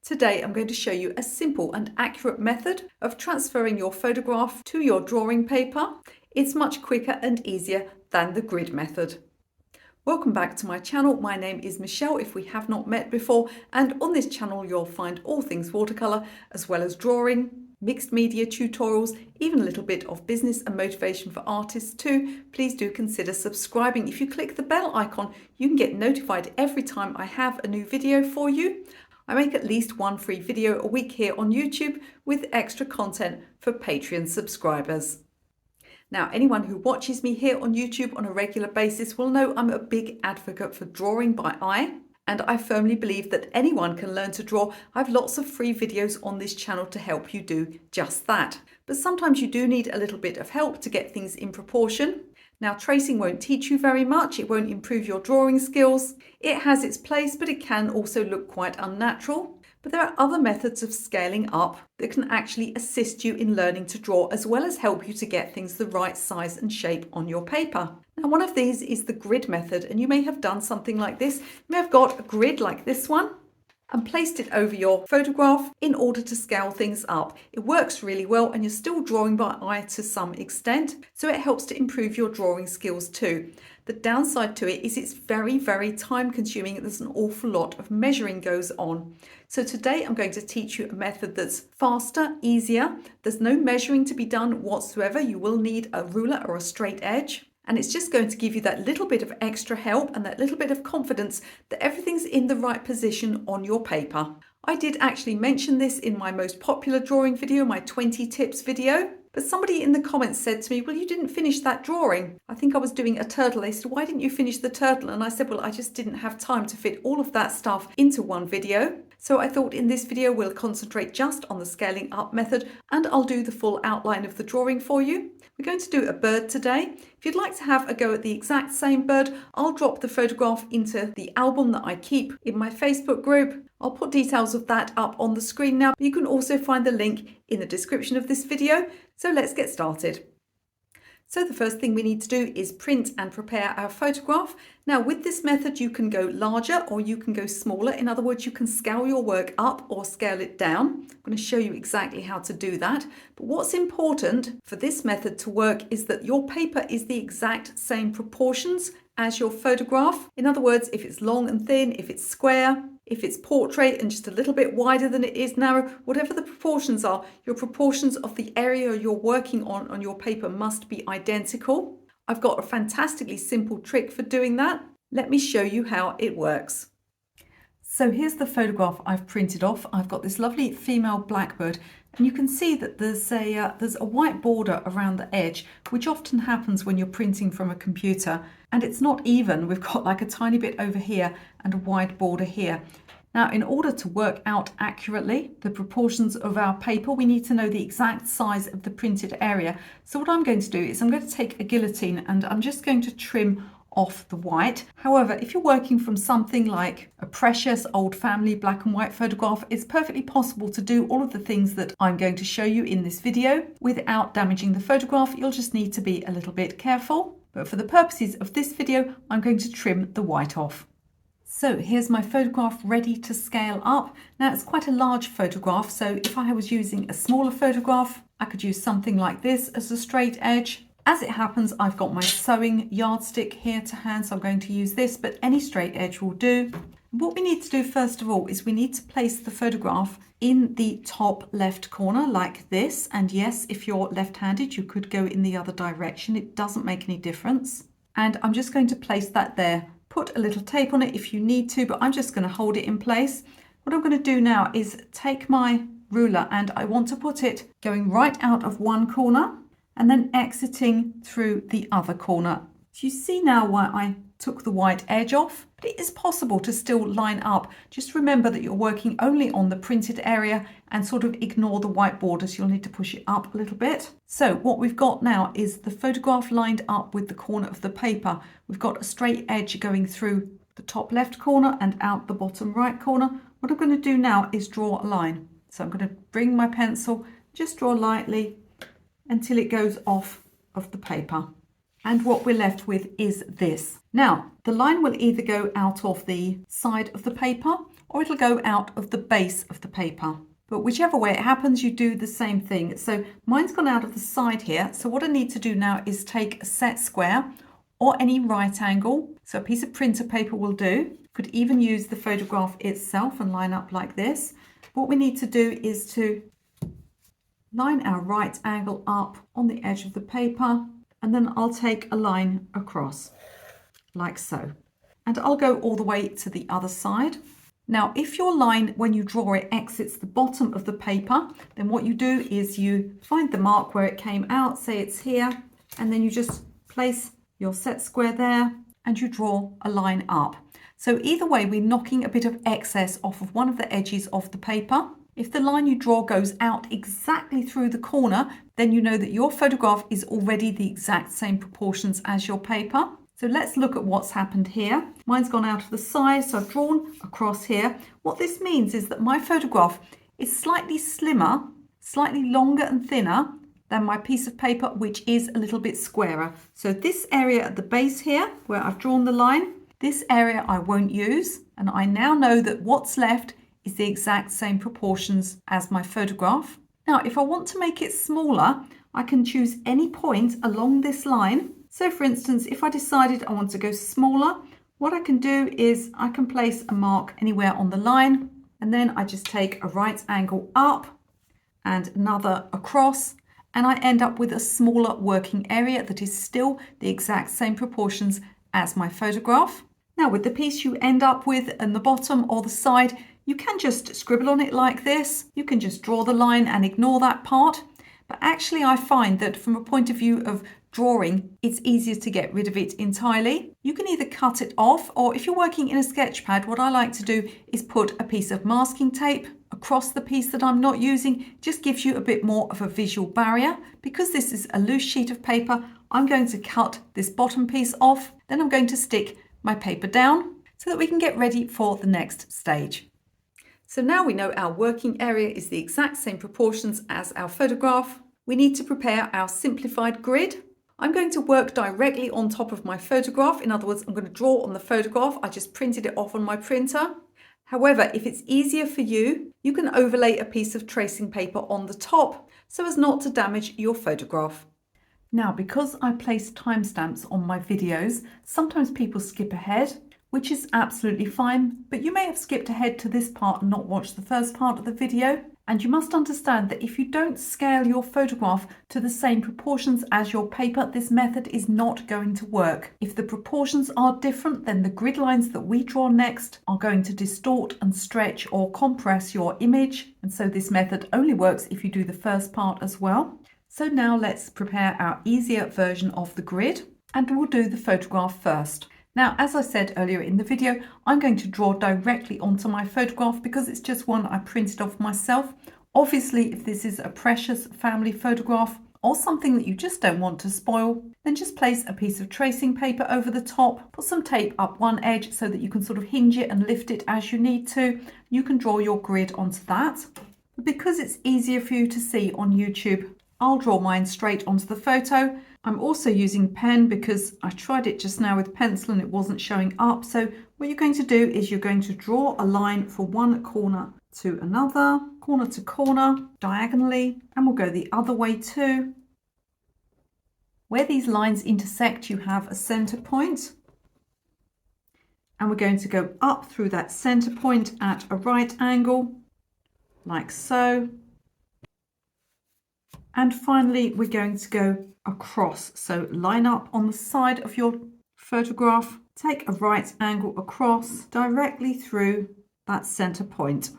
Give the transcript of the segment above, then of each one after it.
Today I'm going to show you a simple and accurate method of transferring your photograph to your drawing paper. It's much quicker and easier than the grid method. Welcome back to my channel. My name is Michelle if we have not met before, and on this channel you'll find all things watercolour as well as drawing, mixed media tutorials, even a little bit of business and motivation for artists too. Please do consider subscribing. If you click the bell icon, you can get notified every time I have a new video for you. I make at least one free video a week here on YouTube with extra content for Patreon subscribers. Now, anyone who watches me here on YouTube on a regular basis will know I'm a big advocate for drawing by eye, and I firmly believe that anyone can learn to draw. I have lots of free videos on this channel to help you do just that. But sometimes you do need a little bit of help to get things in proportion. Now, tracing won't teach you very much. It won't improve your drawing skills. It has its place, but it can also look quite unnatural. But there are other methods of scaling up that can actually assist you in learning to draw, as well as help you to get things the right size and shape on your paper. Now, one of these is the grid method, and you may have done something like this. You may have got a grid like this one and placed it over your photograph in order to scale things up. It works really well, and you're still drawing by eye to some extent, so it helps to improve your drawing skills too. The downside to it is it's very, very time consuming. There's an awful lot of measuring goes on. So today I'm going to teach you a method that's faster, easier. There's no measuring to be done whatsoever. You will need a ruler or a straight edge. And it's just going to give you that little bit of extra help and that little bit of confidence that everything's in the right position on your paper. I did actually mention this in my most popular drawing video, my 20 tips video. But somebody in the comments said to me, well, you didn't finish that drawing. I think I was doing a turtle. They said, why didn't you finish the turtle? And I said, well, I just didn't have time to fit all of that stuff into one video. So I thought in this video, we'll concentrate just on the scaling up method, and I'll do the full outline of the drawing for you. We're going to do a bird today. If you'd like to have a go at the exact same bird, I'll drop the photograph into the album that I keep in my Facebook group. I'll put details of that up on the screen now. You can also find the link in the description of this video. So let's get started. So the first thing we need to do is print and prepare our photograph. Now with this method you can go larger or you can go smaller. In other words, you can scale your work up or scale it down. I'm going to show you exactly how to do that. But what's important for this method to work is that your paper is the exact same proportions as your photograph. In other words, if it's long and thin, if it's square, if it's portrait and just a little bit wider than it is narrow, whatever the proportions are, your proportions of the area you're working on your paper must be identical. I've got a fantastically simple trick for doing that. Let me show you how it works. So here's the photograph I've printed off. I've got this lovely female blackbird, and you can see that there's a white border around the edge, which often happens when you're printing from a computer, and it's not even. We've got like a tiny bit over here and a wide border here. Now, in order to work out accurately the proportions of our paper, we need to know the exact size of the printed area. So what I'm going to do is I'm going to take a guillotine and I'm just going to trim off the white. However, if you're working from something like a precious old family black and white photograph, it's perfectly possible to do all of the things that I'm going to show you in this video without damaging the photograph. You'll just need to be a little bit careful. But for the purposes of this video, I'm going to trim the white off. So here's my photograph ready to scale up. Now it's quite a large photograph, so if I was using a smaller photograph, I could use something like this as a straight edge. As it happens, I've got my sewing yardstick here to hand, so I'm going to use this, but any straight edge will do. What we need to do first of all is we need to place the photograph in the top left corner like this. And yes, if you're left-handed, you could go in the other direction. It doesn't make any difference. And I'm just going to place that there. Put a little tape on it if you need to, but I'm just going to hold it in place. What I'm going to do now is take my ruler and I want to put it going right out of one corner and then exiting through the other corner. So you see now why I took the white edge off, but it is possible to still line up. Just remember that you're working only on the printed area and sort of ignore the white borders. You'll need to push it up a little bit. So what we've got now is the photograph lined up with the corner of the paper. We've got a straight edge going through the top left corner and out the bottom right corner. What I'm going to do now is draw a line. So I'm going to bring my pencil, just draw lightly until it goes off of the paper. And what we're left with is this. Now, the line will either go out of the side of the paper or it'll go out of the base of the paper. But whichever way it happens, you do the same thing. So mine's gone out of the side here. So what I need to do now is take a set square or any right angle. So a piece of printer paper will do. Could even use the photograph itself and line up like this. What we need to do is to line our right angle up on the edge of the paper, and then I'll take a line across like so. And I'll go all the way to the other side. Now, if your line, when you draw it, exits the bottom of the paper, then what you do is you find the mark where it came out, say it's here, and then you just place your set square there and you draw a line up. So either way, we're knocking a bit of excess off of one of the edges of the paper. If the line you draw goes out exactly through the corner, then you know that your photograph is already the exact same proportions as your paper. So let's look at what's happened here. Mine's gone out of the side, so I've drawn across here. What this means is that my photograph is slightly slimmer, slightly longer and thinner than my piece of paper, which is a little bit squarer. So this area at the base here, where I've drawn the line, this area I won't use. And I now know that what's left is the exact same proportions as my photograph. Now, if I want to make it smaller, I can choose any point along this line. So for instance, if I decided I want to go smaller, what I can do is I can place a mark anywhere on the line, and then I just take a right angle up and another across, and I end up with a smaller working area that is still the exact same proportions as my photograph. Now, with the piece you end up with in the bottom or the side, you can just scribble on it like this. You can just draw the line and ignore that part. But actually, I find that from a point of view of drawing, it's easier to get rid of it entirely. You can either cut it off, or if you're working in a sketch pad, what I like to do is put a piece of masking tape across the piece that I'm not using. It just gives you a bit more of a visual barrier. Because this is a loose sheet of paper, I'm going to cut this bottom piece off. Then I'm going to stick my paper down so that we can get ready for the next stage. So now we know our working area is the exact same proportions as our photograph. We need to prepare our simplified grid. I'm going to work directly on top of my photograph. In other words, I'm going to draw on the photograph. I just printed it off on my printer. However, if it's easier for you, you can overlay a piece of tracing paper on the top so as not to damage your photograph. Now, because I place timestamps on my videos, sometimes people skip ahead, which is absolutely fine, but you may have skipped ahead to this part and not watched the first part of the video. And you must understand that if you don't scale your photograph to the same proportions as your paper, this method is not going to work. If the proportions are different, then the grid lines that we draw next are going to distort and stretch or compress your image. And so this method only works if you do the first part as well. So now let's prepare our easier version of the grid, and we'll do the photograph first. Now, as I said earlier in the video, I'm going to draw directly onto my photograph because it's just one I printed off myself. Obviously, if this is a precious family photograph or something that you just don't want to spoil, then just place a piece of tracing paper over the top, put some tape up one edge so that you can sort of hinge it and lift it as you need to. You can draw your grid onto that. But because it's easier for you to see on YouTube, I'll draw mine straight onto the photo. I'm also using pen because I tried it just now with pencil and it wasn't showing up. So what you're going to do is you're going to draw a line from one corner to another, corner to corner, diagonally, and we'll go the other way too. Where these lines intersect, you have a center point. And we're going to go up through that center point at a right angle, like so. And finally, we're going to go across. So line up on the side of your photograph, take a right angle across directly through that center point.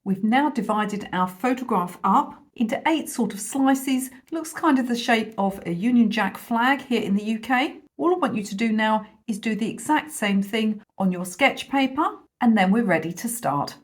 We've now divided our photograph up into 8 sort of slices. It looks kind of the shape of a Union Jack flag here in the UK. All I want you to do now is do the exact same thing on your sketch paper, and then we're ready to start.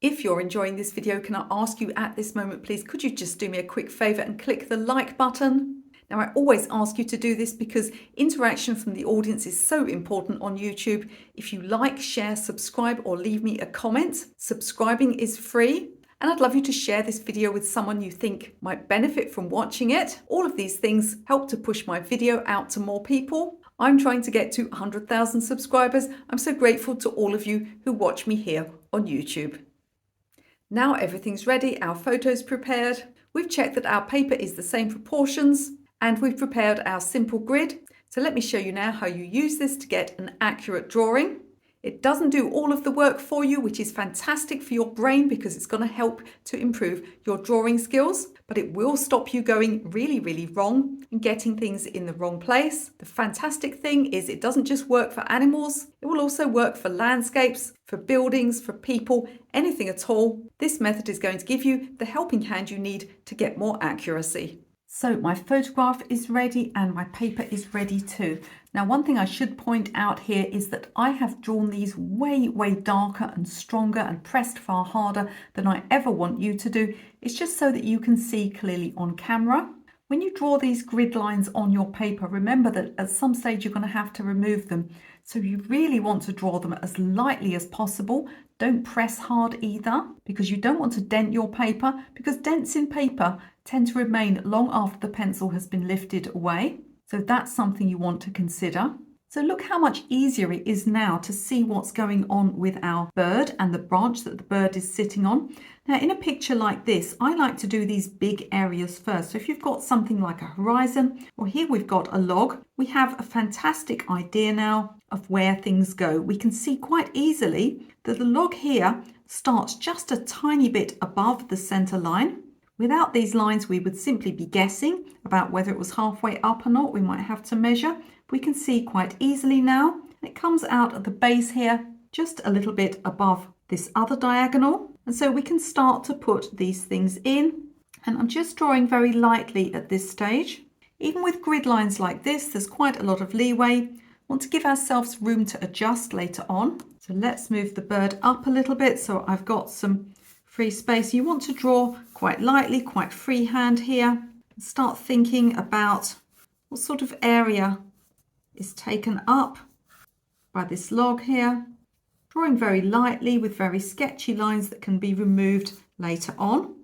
If you're enjoying this video, can I ask you at this moment, please, could you just do me a quick favour and click the like button? Now, I always ask you to do this because interaction from the audience is so important on YouTube. If you like, share, subscribe, or leave me a comment. Subscribing is free. And I'd love you to share this video with someone you think might benefit from watching it. All of these things help to push my video out to more people. I'm trying to get to 100,000 subscribers. I'm so grateful to all of you who watch me here on YouTube. Now everything's ready, our photo's prepared. We've checked that our paper is the same proportions and we've prepared our simple grid. So let me show you now how you use this to get an accurate drawing. It doesn't do all of the work for you, which is fantastic for your brain because it's going to help to improve your drawing skills, but it will stop you going really wrong and getting things in the wrong place. The fantastic thing is it doesn't just work for animals, it will also work for landscapes, for buildings, for people, anything at all. This method is going to give you the helping hand you need to get more accuracy. So my photograph is ready and my paper is ready too. Now, one thing I should point out here is that I have drawn these way darker and stronger and pressed far harder than I ever want you to do. It's just so that you can see clearly on camera. When you draw these grid lines on your paper, remember that at some stage you're going to have to remove them. So you really want to draw them as lightly as possible. Don't press hard either because you don't want to dent your paper, because dents in paper tend to remain long after the pencil has been lifted away. So that's something you want to consider. So look how much easier it is now to see what's going on with our bird and the branch that the bird is sitting on. Now in a picture like this, I like to do these big areas first. So if you've got something like a horizon, or here we've got a log, we have a fantastic idea now of where things go. We can see quite easily that the log here starts just a tiny bit above the center line. Without these lines, we would simply be guessing about whether it was halfway up or not. We might have to measure. We can see quite easily now. It comes out at the base here, just a little bit above this other diagonal. And so we can start to put these things in. And I'm just drawing very lightly at this stage. Even with grid lines like this, there's quite a lot of leeway. We want to give ourselves room to adjust later on. So let's move the bird up a little bit so I've got some free space. You want to draw quite lightly, quite freehand here. Start thinking about what sort of area is taken up by this log here. Drawing very lightly with very sketchy lines that can be removed later on.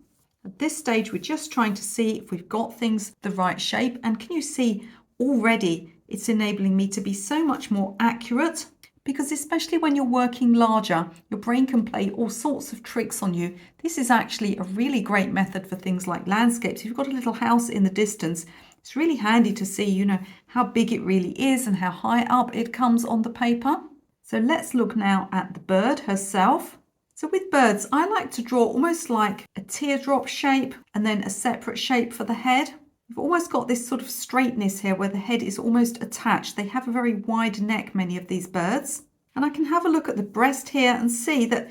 At this stage, we're just trying to see if we've got things the right shape. And can you see already it's enabling me to be so much more accurate? Because especially when you're working larger, your brain can play all sorts of tricks on you. This is actually a really great method for things like landscapes. If you've got a little house in the distance, it's really handy to see, how big it really is and how high up it comes on the paper. So let's look now at the bird herself. So with birds, I like to draw almost like a teardrop shape and then a separate shape for the head. You've almost got this sort of straightness here where the head is almost attached. They have a very wide neck, many of these birds. And I can have a look at the breast here and see that,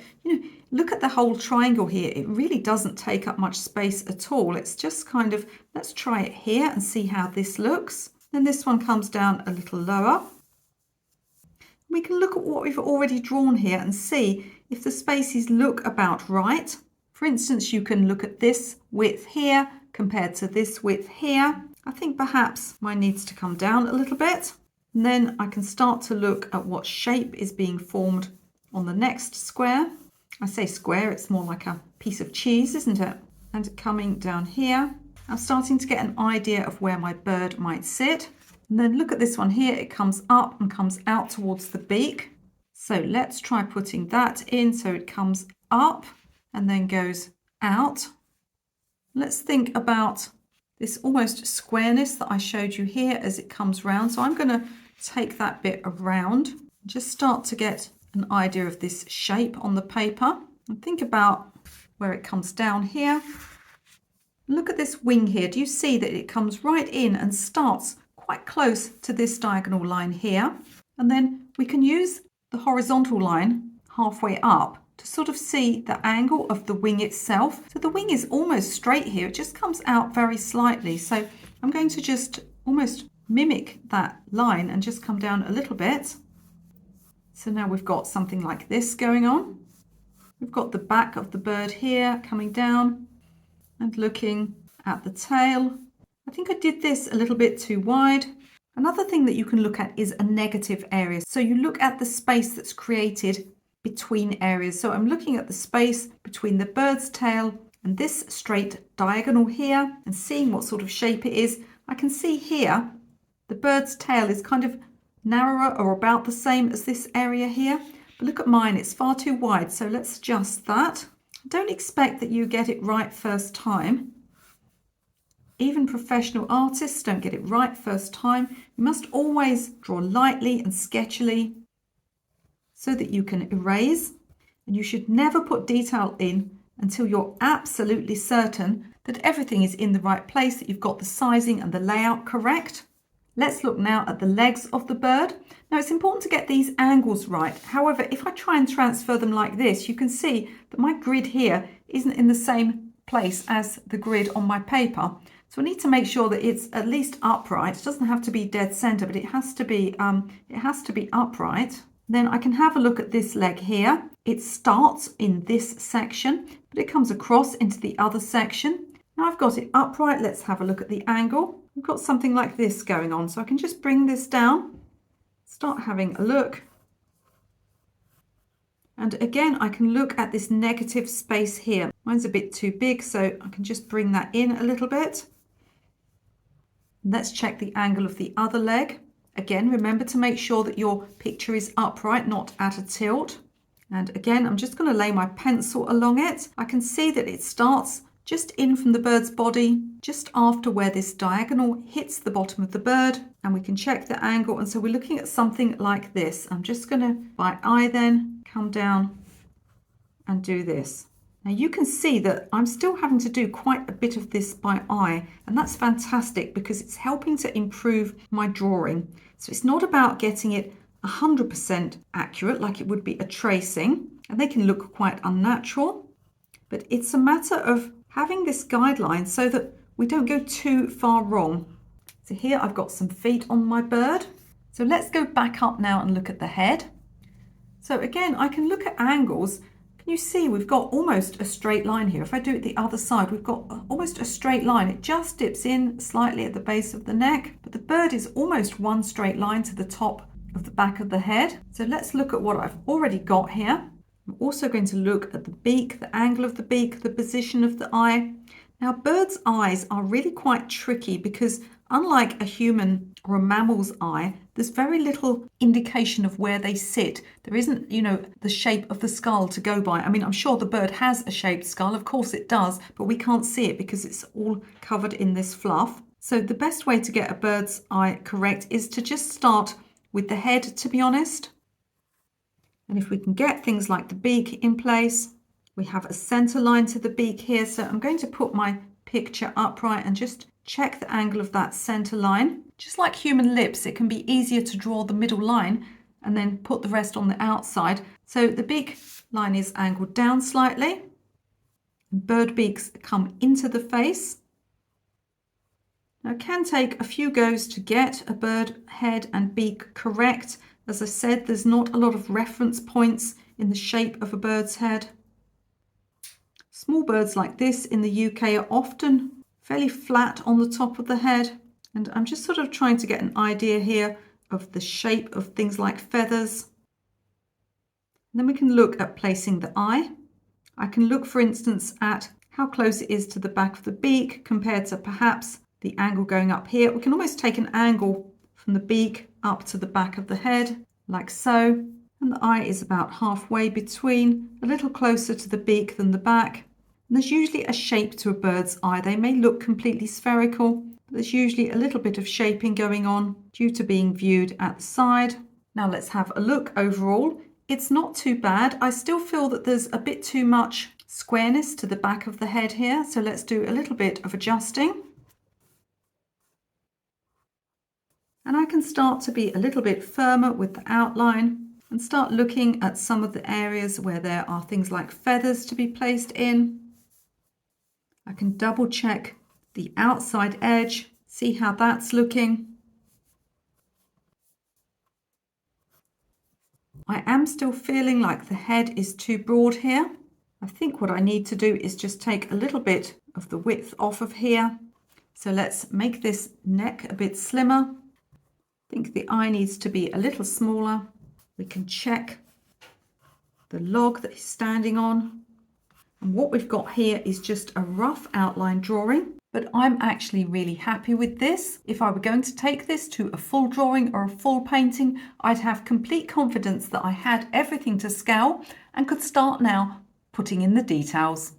look at the whole triangle here. It really doesn't take up much space at all. It's just kind of, let's try it here and see how this looks. Then this one comes down a little lower. We can look at what we've already drawn here and see if the spaces look about right. For instance, you can look at this width here compared to this width here. I think perhaps mine needs to come down a little bit. And then I can start to look at what shape is being formed on the next square. I say square, it's more like a piece of cheese, isn't it? And coming down here, I'm starting to get an idea of where my bird might sit. And then look at this one here, it comes up and comes out towards the beak. So let's try putting that in so it comes up and then goes out. Let's think about this almost squareness that I showed you here as it comes round. So I'm going to take that bit around, just start to get an idea of this shape on the paper and think about where it comes down here. Look at this wing here. Do you see that it comes right in and starts quite close to this diagonal line here? And then we can use the horizontal line halfway up to sort of see the angle of the wing itself. So the wing is almost straight here. It just comes out very slightly. So I'm going to just almost mimic that line and just come down a little bit. So now we've got something like this going on. We've got the back of the bird here coming down and looking at the tail. I think I did this a little bit too wide. Another thing that you can look at is a negative area. So you look at the space that's created between areas. So I'm looking at the space between the bird's tail and this straight diagonal here and seeing what sort of shape it is. I can see here the bird's tail is kind of narrower or about the same as this area here. But look at mine, it's far too wide. So let's adjust that. Don't expect that you get it right first time. Even professional artists don't get it right first time. You must always draw lightly and sketchily so that you can erase. And you should never put detail in until you're absolutely certain that everything is in the right place, that you've got the sizing and the layout correct. Let's look now at the legs of the bird. Now it's important to get these angles right. However, if I try and transfer them like this, you can see that my grid here isn't in the same place as the grid on my paper. So I need to make sure that it's at least upright. It doesn't have to be dead center, but it has to be upright. Then I can have a look at this leg here. It starts in this section, but it comes across into the other section. Now I've got it upright. Let's have a look at the angle. We've got something like this going on. So I can just bring this down, start having a look. And again, I can look at this negative space here. Mine's a bit too big, so I can just bring that in a little bit. Let's check the angle of the other leg. Again, remember to make sure that your picture is upright, not at a tilt. And again, I'm just going to lay my pencil along it. I can see that it starts just in from the bird's body, just after where this diagonal hits the bottom of the bird, and we can check the angle. And so we're looking at something like this. I'm just going to, by eye then, come down and do this. Now you can see that I'm still having to do quite a bit of this by eye, and that's fantastic because it's helping to improve my drawing. So it's not about getting it 100% accurate like it would be a tracing, and they can look quite unnatural, but it's a matter of having this guideline so that we don't go too far wrong. So here I've got some feet on my bird. So let's go back up now and look at the head. So again, I can look at angles. Can you see we've got almost a straight line here? If I do it the other side, we've got almost a straight line. It just dips in slightly at the base of the neck, but the bird is almost one straight line to the top of the back of the head. So let's look at what I've already got here. I'm also going to look at the beak, the angle of the beak, the position of the eye. Now, birds' eyes are really quite tricky because unlike a human or a mammal's eye, there's very little indication of where they sit. There isn't, the shape of the skull to go by. I mean, I'm sure the bird has a shaped skull. Of course it does, but we can't see it because it's all covered in this fluff. So the best way to get a bird's eye correct is to just start with the head, to be honest. And if we can get things like the beak in place, we have a center line to the beak here. So I'm going to put my picture upright and just check the angle of that center line. Just like human lips, it can be easier to draw the middle line and then put the rest on the outside. So the beak line is angled down slightly. Bird beaks come into the face. Now it can take a few goes to get a bird head and beak correct. As I said, there's not a lot of reference points in the shape of a bird's head. Small birds like this in the UK are often fairly flat on the top of the head. And I'm just sort of trying to get an idea here of the shape of things like feathers. And then we can look at placing the eye. I can look, for instance, at how close it is to the back of the beak compared to perhaps the angle going up here. We can almost take an angle from the beak up to the back of the head, like so. And the eye is about halfway between, a little closer to the beak than the back. And there's usually a shape to a bird's eye. They may look completely spherical, but there's usually a little bit of shaping going on due to being viewed at the side. Now let's have a look overall. It's not too bad. I still feel that there's a bit too much squareness to the back of the head here. So let's do a little bit of adjusting. And I can start to be a little bit firmer with the outline and start looking at some of the areas where there are things like feathers to be placed in. I can double check the outside edge, see how that's looking. I am still feeling like the head is too broad here. I think what I need to do is just take a little bit of the width off of here. So let's make this neck a bit slimmer. I think the eye needs to be a little smaller. We can check the log that he's standing on. And what we've got here is just a rough outline drawing, but I'm actually really happy with this. If I were going to take this to a full drawing or a full painting, I'd have complete confidence that I had everything to scale and could start now putting in the details.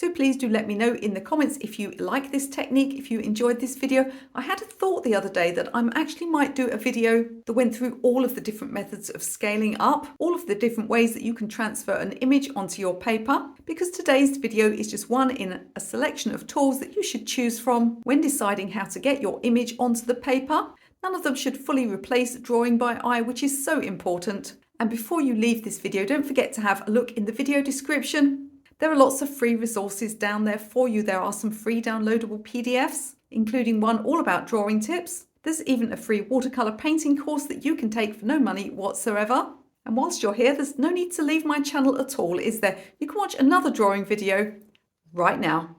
So please do let me know in the comments if you like this technique, if you enjoyed this video. I had a thought the other day that I actually might do a video that went through all of the different methods of scaling up, all of the different ways that you can transfer an image onto your paper, because today's video is just one in a selection of tools that you should choose from when deciding how to get your image onto the paper. None of them should fully replace drawing by eye, which is so important. And before you leave this video, don't forget to have a look in the video description. There are lots of free resources down there for you. There are some free downloadable PDFs, including one all about drawing tips. There's even a free watercolor painting course that you can take for no money whatsoever. And whilst you're here, there's no need to leave my channel at all, is there? You can watch another drawing video right now.